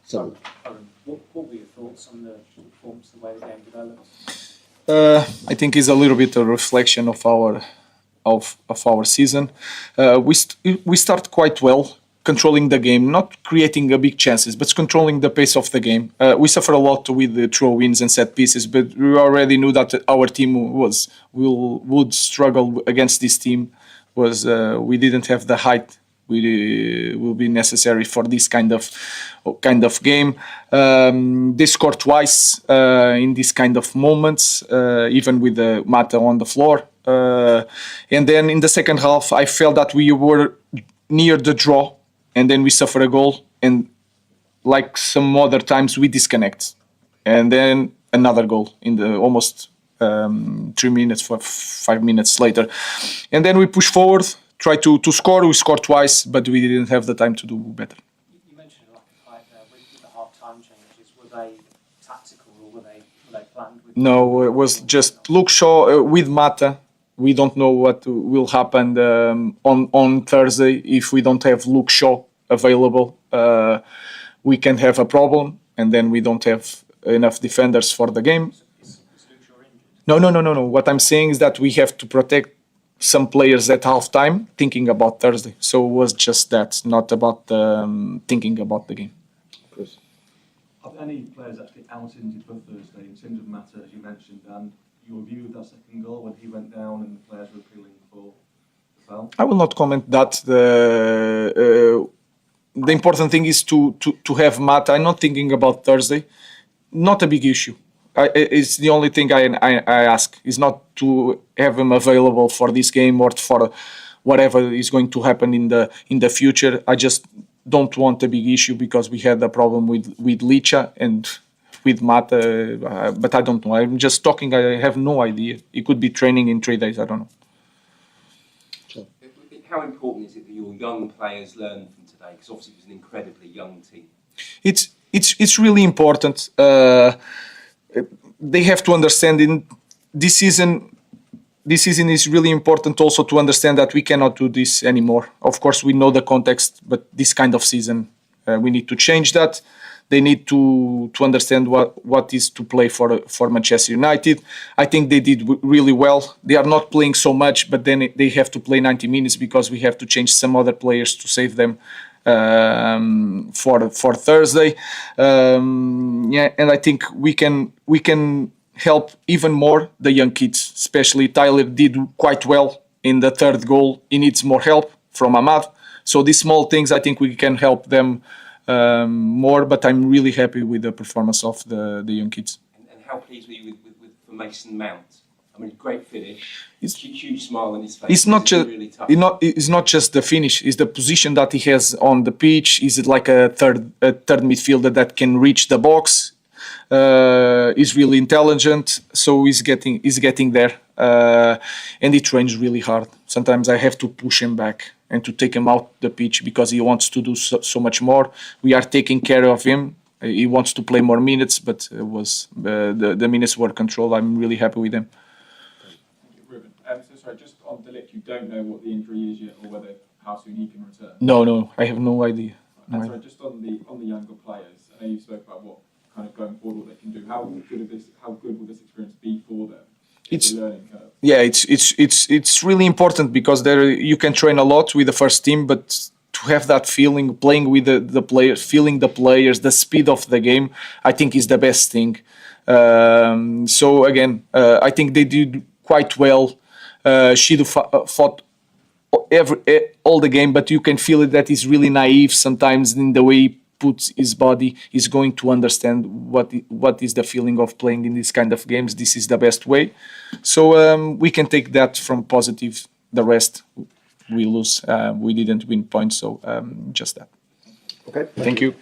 So, what were your thoughts on the performance, the way the game developed? I think it's a little bit a reflection of our season. We start quite well, controlling the game, not creating a big chances, but controlling the pace of the game. We suffer a lot with the throw-ins and set pieces, but we already knew that our team would struggle against this team. We didn't have the height will be necessary for this kind of game. They scored twice in this kind of moments, even with the Mata on the floor. And then in the second half, I felt that we were near the draw, and then we suffer a goal, and like some other times we disconnect, and then another goal in the almost 3 minutes, 5 minutes later, and then we push forward. Try to score. We scored twice, but we didn't have the time to do better. You mentioned a lack of height there. With the half-time changes, were they tactical or were they planned? No, it was just Luke Shaw with Mata. We don't know what will happen on Thursday if we don't have Luke Shaw available. We can have a problem, and then we don't have enough defenders for the game. Is Luke Shaw injured? No. What I'm saying is that we have to protect some players at halftime, thinking about Thursday. So it was just that, not about thinking about the game. Chris. Are there any players actually out injured for Thursday in terms of Mata, as you mentioned, and your view of that second goal when he went down and the players were appealing for the foul? I will not comment that. The important thing is to have Mata. I'm not thinking about Thursday. Not a big issue. It's the only thing I ask is not to have him available for this game or for whatever is going to happen in the future. I just don't want a big issue because we had a problem with Licha and with Mata, but I don't know. I'm just talking. I have no idea. It could be training in 3 days. I don't know. How important is it that your young players learn from today? Because obviously it was an incredibly young team. It's really important. They have to understand in this season. This season is really important also to understand that we cannot do this anymore. Of course, we know the context, but this kind of season, we need to change that. They need to understand what is to play for Manchester United. I think they did really well. They are not playing so much, but then they have to play 90 minutes because we have to change some other players to save them for Thursday. And I think we can help even more the young kids, especially Tyler did quite well in the third goal. He needs more help from Ahmad. So these small things, I think we can help them more, but I'm really happy with the performance of the young kids. And how pleased were you with Mason Mount? I mean, great finish, huge smile on his face. It's not just really tough. it's not just the finish. It's the position that he has on the pitch. Is it like a third midfielder that can reach the box? He's really intelligent, so he's getting there, and he trains really hard. Sometimes I have to push him back and to take him out the pitch because he wants to do so much more. We are taking care of him. He wants to play more minutes, but the minutes were controlled. I'm really happy with him. Ruben, so sorry, just on Delict, you don't know what the injury is yet or how soon he can return? No, I have no idea. And sorry, just on the younger players, I know you spoke about what kind of going forward, what they can do. How good will this experience be for them? It's a learning curve. Yeah, it's really important because you can train a lot with the first team, but to have that feeling, playing with the players, feeling the players, the speed of the game, I think is the best thing. So again, I think they did quite well. Shido fought all the game, but you can feel it that he's really naive sometimes in the way he puts his body. He's going to understand what is the feeling of playing in these kind of games. This is the best way. So we can take that from positive. The rest we lose. We didn't win points, so just that. Okay. Thank you.